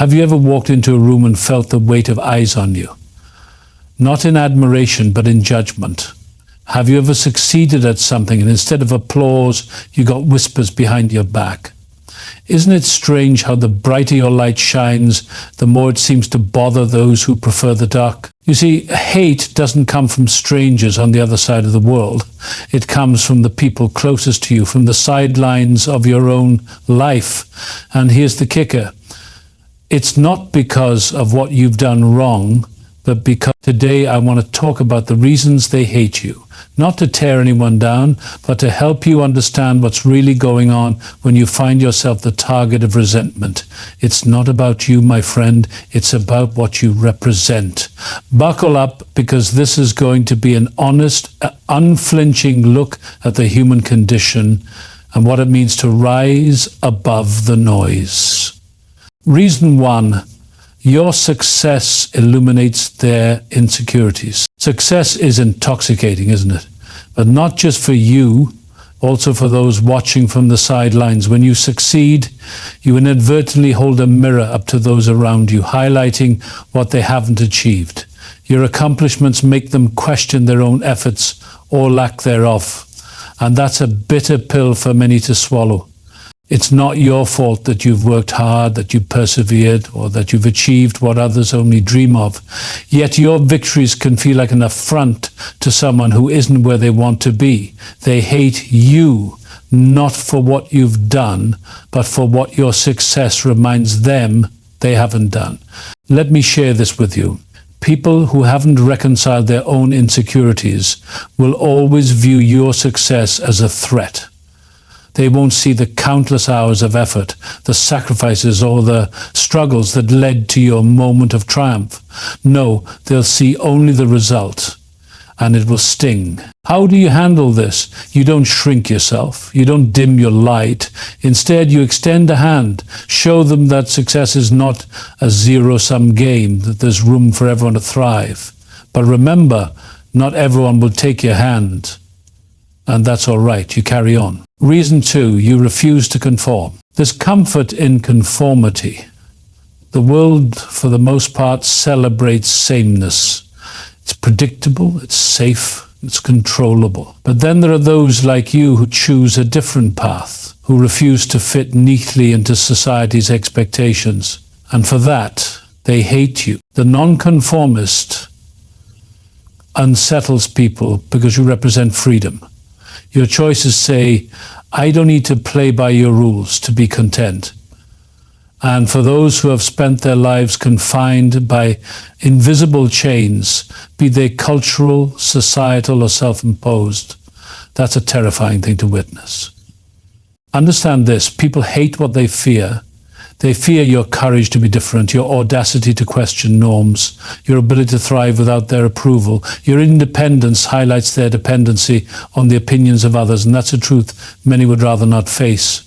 Have you ever walked into a room and felt the weight of eyes on you? Not in admiration, but in judgment. Have you ever succeeded at something and instead of applause, you got whispers behind your back? Isn't it strange how the brighter your light shines, the more it seems to bother those who prefer the dark? You see, hate doesn't come from strangers on the other side of the world. It comes from the people closest to you, from the sidelines of your own life. And here's the kicker. It's not because of what you've done wrong, but because today I want to talk about the reasons they hate you. Not to tear anyone down, but to help you understand what's really going on when you find yourself the target of resentment. It's not about you, my friend. It's about what you represent. Buckle up, because this is going to be an honest, unflinching look at the human condition and what it means to rise above the noise. Reason 1. Your success illuminates their insecurities. Success is intoxicating, isn't it? But not just for you, also for those watching from the sidelines. When you succeed, you inadvertently hold a mirror up to those around you, highlighting what they haven't achieved. Your accomplishments make them question their own efforts or lack thereof. And that's a bitter pill for many to swallow. It's not your fault that you've worked hard, that you've persevered, or that you've achieved what others only dream of. Yet your victories can feel like an affront to someone who isn't where they want to be. They hate you, not for what you've done, but for what your success reminds them they haven't done. Let me share this with you. People who haven't reconciled their own insecurities will always view your success as a threat. They won't see the countless hours of effort, the sacrifices or the struggles that led to your moment of triumph. No, they'll see only the result, and it will sting. How do you handle this? You don't shrink yourself. You don't dim your light. Instead, you extend a hand. Show them that success is not a zero-sum game, that there's room for everyone to thrive. But remember, not everyone will take your hand. And that's all right. You carry on. Reason 2, you refuse to conform. There's comfort in conformity. The world, for the most part, celebrates sameness. It's predictable, it's safe, it's controllable. But then there are those like you who choose a different path, who refuse to fit neatly into society's expectations. And for that, they hate you. The nonconformist unsettles people because you represent freedom. Your choices say, I don't need to play by your rules to be content. And for those who have spent their lives confined by invisible chains, be they cultural, societal, or self-imposed, that's a terrifying thing to witness. Understand this, people hate what they fear. They fear your courage to be different, your audacity to question norms, your ability to thrive without their approval. Your independence highlights their dependency on the opinions of others, and that's a truth many would rather not face.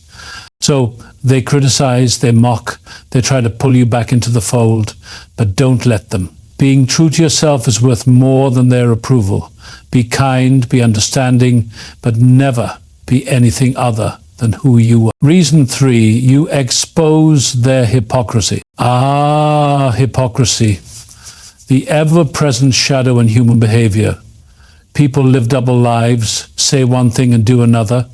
So they criticize, they mock, they try to pull you back into the fold, but don't let them. Being true to yourself is worth more than their approval. Be kind, be understanding, but never be anything other than who you are. Reason 3, you expose their hypocrisy. Hypocrisy. The ever-present shadow in human behavior. People live double lives, say one thing and do another,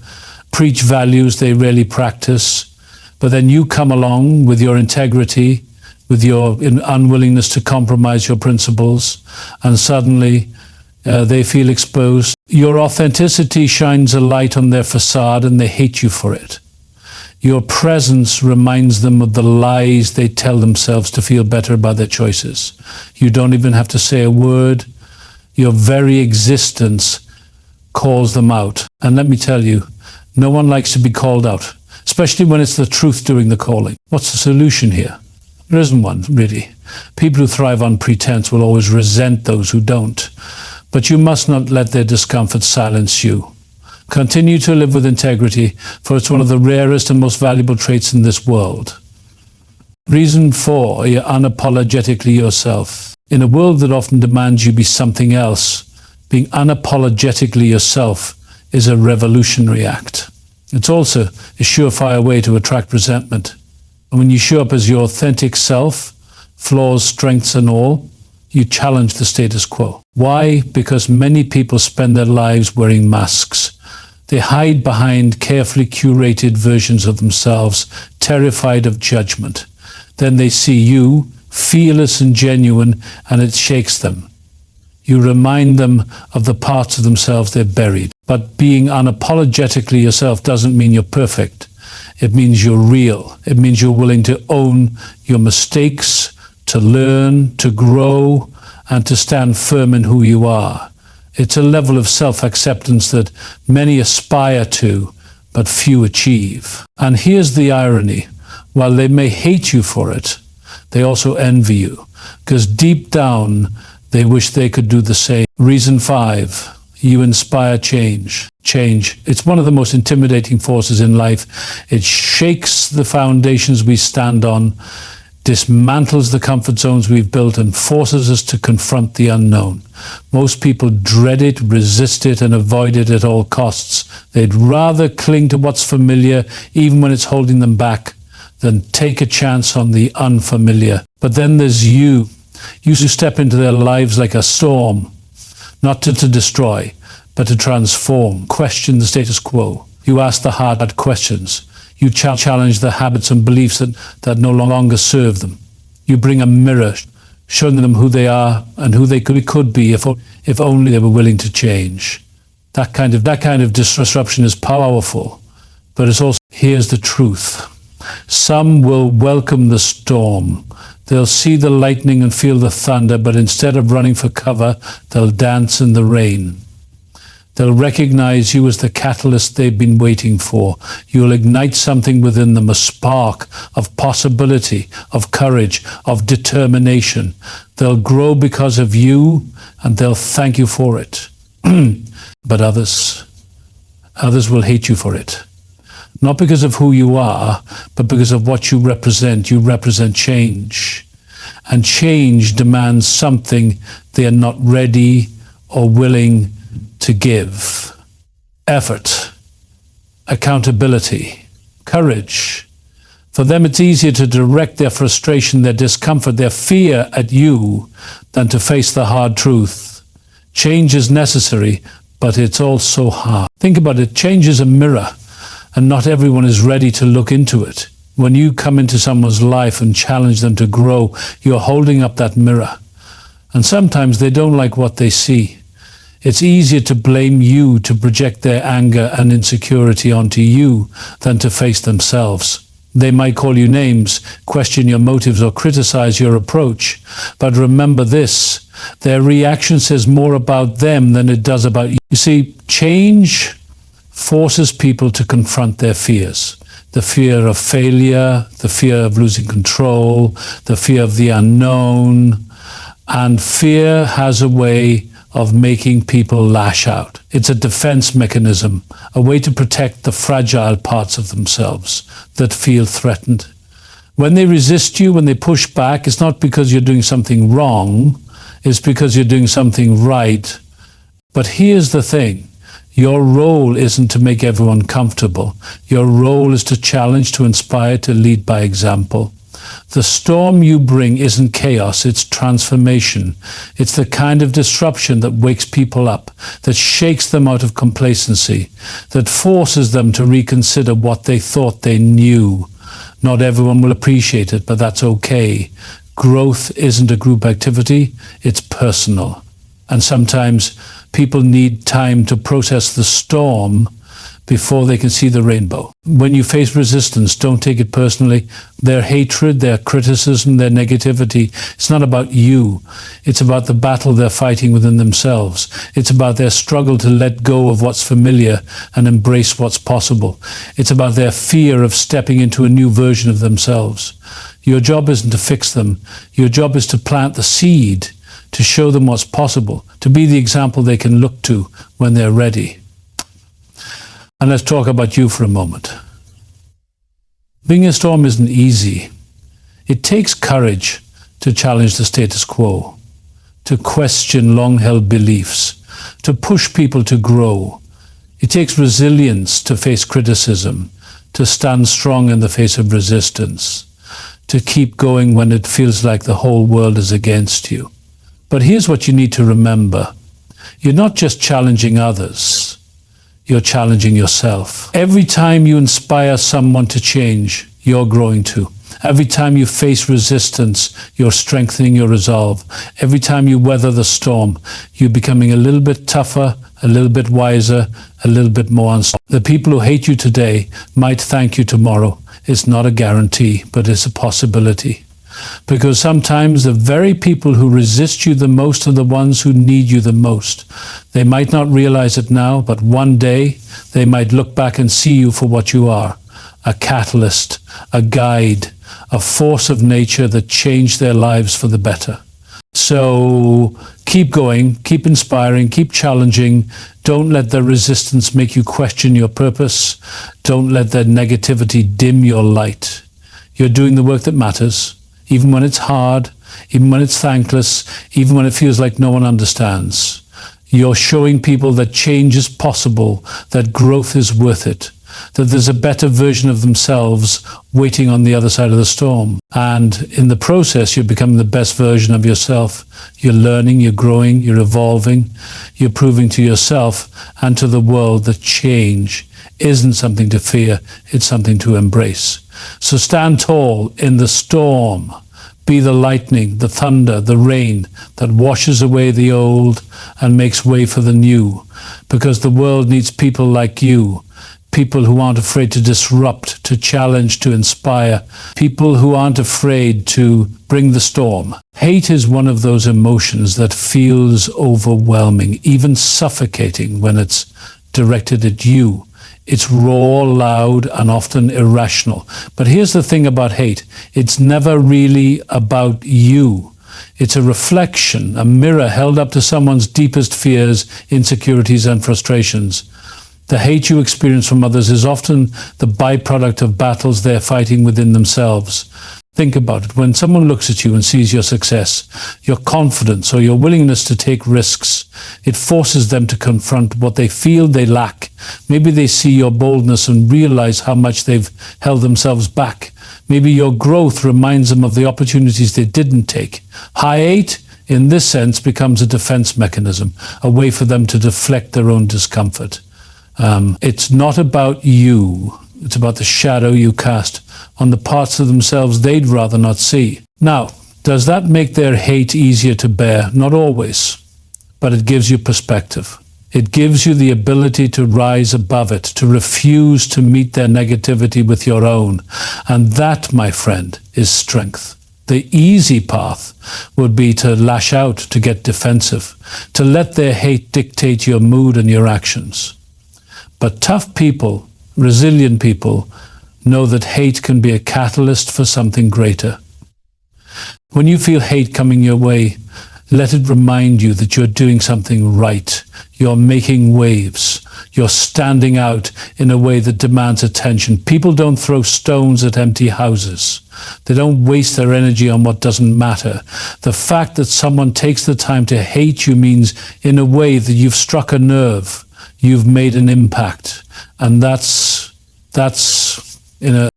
preach values they rarely practice, but then you come along with your integrity, with your unwillingness to compromise your principles, and suddenly they feel exposed. Your authenticity shines a light on their facade and they hate you for it. Your presence reminds them of the lies they tell themselves to feel better about their choices. You don't even have to say a word. Your very existence calls them out. And let me tell you, no one likes to be called out, especially when it's the truth doing the calling. What's the solution here? There isn't one, really. People who thrive on pretense will always resent those who don't. But you must not let their discomfort silence you. Continue to live with integrity, for it's one of the rarest and most valuable traits in this world. Reason 4, you're unapologetically yourself. In a world that often demands you be something else, being unapologetically yourself is a revolutionary act. It's also a surefire way to attract resentment. And when you show up as your authentic self, flaws, strengths and all, you challenge the status quo. Why? Because many people spend their lives wearing masks. They hide behind carefully curated versions of themselves, terrified of judgment. Then they see you, fearless and genuine, and it shakes them. You remind them of the parts of themselves they've buried. But being unapologetically yourself doesn't mean you're perfect. It means you're real. It means you're willing to own your mistakes, to learn, to grow, and to stand firm in who you are. It's a level of self-acceptance that many aspire to, but few achieve. And here's the irony. While they may hate you for it, they also envy you, because deep down, they wish they could do the same. Reason 5, you inspire change. Change. It's one of the most intimidating forces in life. It shakes the foundations we stand on, dismantles the comfort zones we've built, and forces us to confront the unknown. Most people dread it, resist it, and avoid it at all costs. They'd rather cling to what's familiar, even when it's holding them back, than take a chance on the unfamiliar. But then there's you. You step into their lives like a storm, not to destroy, but to transform, question the status quo. You ask the hard questions. You challenge the habits and beliefs that no longer serve them. You bring a mirror, showing them who they are and who they could be if only they were willing to change. That kind of disruption is powerful, but it's also, here's the truth. Some will welcome the storm. They'll see the lightning and feel the thunder, but instead of running for cover, they'll dance in the rain. They'll recognize you as the catalyst they've been waiting for. You'll ignite something within them, a spark of possibility, of courage, of determination. They'll grow because of you, and they'll thank you for it. But others will hate you for it. Not because of who you are, but because of what you represent. You represent change. And change demands something they are not ready or willing to give. Effort, accountability, courage. For them, it's easier to direct their frustration, their discomfort, their fear at you than to face the hard truth. Change is necessary, but it's also hard. Think about it. Change is a mirror, and not everyone is ready to look into it. When you come into someone's life and challenge them to grow, you're holding up that mirror. And sometimes they don't like what they see. It's easier to blame you, to project their anger and insecurity onto you than to face themselves. They might call you names, question your motives, or criticize your approach. But remember this, their reaction says more about them than it does about you. You see, change forces people to confront their fears. The fear of failure, the fear of losing control, the fear of the unknown. And fear has a way of making people lash out. It's a defense mechanism, a way to protect the fragile parts of themselves that feel threatened. When they resist you, when they push back, it's not because you're doing something wrong, it's because you're doing something right. But here's the thing. Your role isn't to make everyone comfortable. Your role is to challenge, to inspire, to lead by example. The storm you bring isn't chaos, it's transformation. It's the kind of disruption that wakes people up, that shakes them out of complacency, that forces them to reconsider what they thought they knew. Not everyone will appreciate it, but that's okay. Growth isn't a group activity, it's personal. And sometimes people need time to process the storm before they can see the rainbow. When you face resistance, don't take it personally. Their hatred, their criticism, their negativity, it's not about you. It's about the battle they're fighting within themselves. It's about their struggle to let go of what's familiar and embrace what's possible. It's about their fear of stepping into a new version of themselves. Your job isn't to fix them. Your job is to plant the seed, to show them what's possible, to be the example they can look to when they're ready. And let's talk about you for a moment. Being a storm isn't easy. It takes courage to challenge the status quo, to question long-held beliefs, to push people to grow. It takes resilience to face criticism, to stand strong in the face of resistance. to keep going when it feels like the whole world is against you. But here's what you need to remember. You're not just challenging others, you're challenging yourself. Every time you inspire someone to change, you're growing too. Every time you face resistance, you're strengthening your resolve. Every time you weather the storm, you're becoming a little bit tougher, a little bit wiser, a little bit more unstoppable. The people who hate you today might thank you tomorrow. It's not a guarantee, but it's a possibility. Because sometimes the very people who resist you the most are the ones who need you the most. They might not realize it now, but one day they might look back and see you for what you are. A catalyst, a guide, a force of nature that changed their lives for the better. So keep going, keep inspiring, keep challenging. Don't let their resistance make you question your purpose. Don't let their negativity dim your light. You're doing the work that matters, even when it's hard, even when it's thankless, even when it feels like no one understands. You're showing people that change is possible, that growth is worth it, that there's a better version of themselves waiting on the other side of the storm. And in the process, you're becoming the best version of yourself. You're learning, you're growing, you're evolving, you're proving to yourself and to the world that change isn't something to fear, it's something to embrace. So stand tall in the storm. Be the lightning, the thunder, the rain that washes away the old and makes way for the new. Because the world needs people like you. People who aren't afraid to disrupt, to challenge, to inspire. People who aren't afraid to bring the storm. Hate is one of those emotions that feels overwhelming, even suffocating when it's directed at you. It's raw, loud, and often irrational. But here's the thing about hate. It's never really about you. It's a reflection, a mirror held up to someone's deepest fears, insecurities, and frustrations. The hate you experience from others is often the byproduct of battles they're fighting within themselves. Think about it. When someone looks at you and sees your success, your confidence, or your willingness to take risks, it forces them to confront what they feel they lack. Maybe they see your boldness and realize how much they've held themselves back. Maybe your growth reminds them of the opportunities they didn't take. High hate, in this sense, becomes a defense mechanism, a way for them to deflect their own discomfort. It's not about you. It's about the shadow you cast on the parts of themselves they'd rather not see. Now, does that make their hate easier to bear? Not always, but it gives you perspective. It gives you the ability to rise above it, to refuse to meet their negativity with your own. And that, my friend, is strength. The easy path would be to lash out, to get defensive, to let their hate dictate your mood and your actions. But tough people, resilient people, know that hate can be a catalyst for something greater. When you feel hate coming your way, let it remind you that you're doing something right. You're making waves. You're standing out in a way that demands attention. People don't throw stones at empty houses. They don't waste their energy on what doesn't matter. The fact that someone takes the time to hate you means, in a way, that you've struck a nerve. You've made an impact. And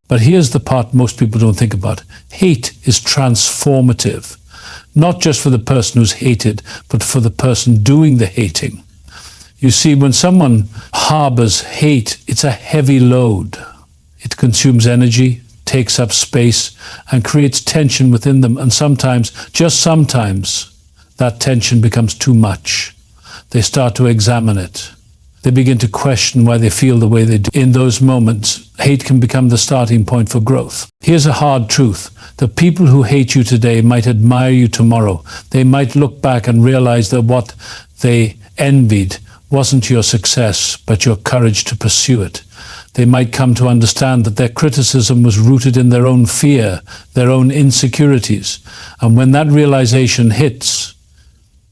but here's the part most people don't think about. Hate is transformative, not just for the person who's hated, but for the person doing the hating. You see, when someone harbors hate, it's a heavy load. It consumes energy, takes up space, and creates tension within them. And sometimes, just sometimes, that tension becomes too much. They start to examine it. They begin to question why they feel the way they do. In those moments, hate can become the starting point for growth. Here's a hard truth. The people who hate you today might admire you tomorrow. They might look back and realize that what they envied wasn't your success, but your courage to pursue it. They might come to understand that their criticism was rooted in their own fear, their own insecurities. And when that realization hits,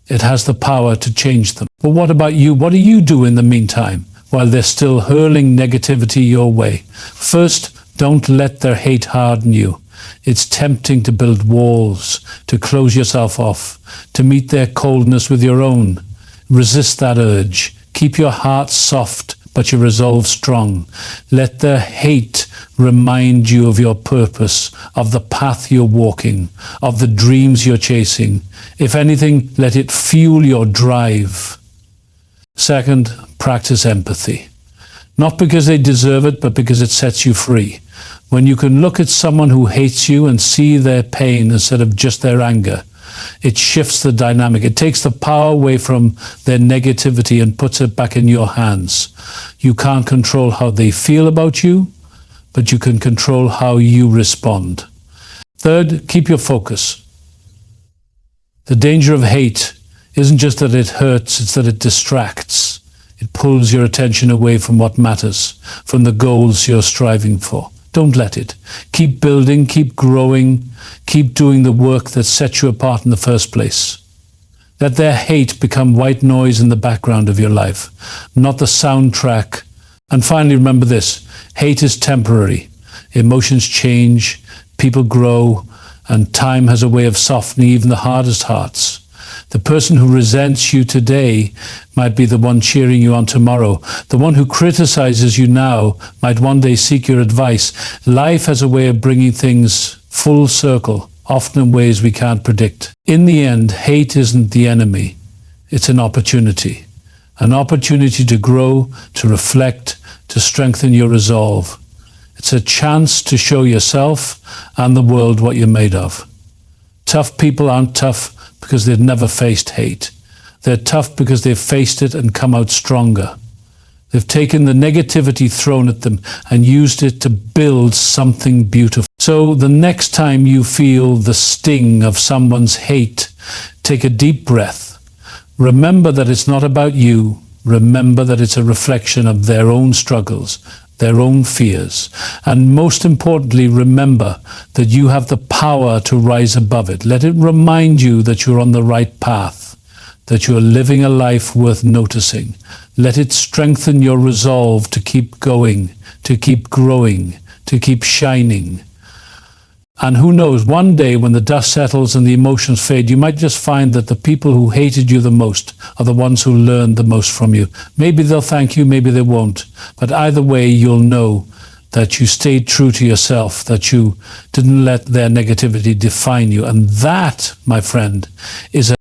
it has the power to change them. But what about you? What do you do in the meantime while they're still hurling negativity your way? First, don't let their hate harden you. It's tempting to build walls, to close yourself off, to meet their coldness with your own. Resist that urge. Keep your heart soft, but your resolve strong. Let their hate remind you of your purpose, of the path you're walking, of the dreams you're chasing. If anything, let it fuel your drive. Second, practice empathy. Not because they deserve it, but because it sets you free. When you can look at someone who hates you and see their pain instead of just their anger, it shifts the dynamic. It takes the power away from their negativity and puts it back in your hands. You can't control how they feel about you, but you can control how you respond. Third, keep your focus. The danger of hate isn't just that it hurts, it's that it distracts. It pulls your attention away from what matters, from the goals you're striving for. Don't let it. Keep building, keep growing, keep doing the work that sets you apart in the first place. Let their hate become white noise in the background of your life, not the soundtrack. And finally, remember this: hate is temporary. Emotions change, people grow, and time has a way of softening even the hardest hearts. The person who resents you today might be the one cheering you on tomorrow. The one who criticizes you now might one day seek your advice. Life has a way of bringing things full circle, often in ways we can't predict. In the end, hate isn't the enemy. It's an opportunity. An opportunity to grow, to reflect, to strengthen your resolve. It's a chance to show yourself and the world what you're made of. Tough people aren't tough because they've never faced hate. They're tough because they've faced it and come out stronger. They've taken the negativity thrown at them and used it to build something beautiful. So the next time you feel the sting of someone's hate, take a deep breath. Remember that it's not about you. Remember that it's a reflection of their own struggles, their own fears. And most importantly, remember that you have the power to rise above it. Let it remind you that you're on the right path, that you're living a life worth noticing. Let it strengthen your resolve to keep going, to keep growing, to keep shining. And who knows, one day when the dust settles and the emotions fade, you might just find that the people who hated you the most are the ones who learned the most from you. Maybe they'll thank you, maybe they won't. But either way, you'll know that you stayed true to yourself, that you didn't let their negativity define you. And that, my friend, is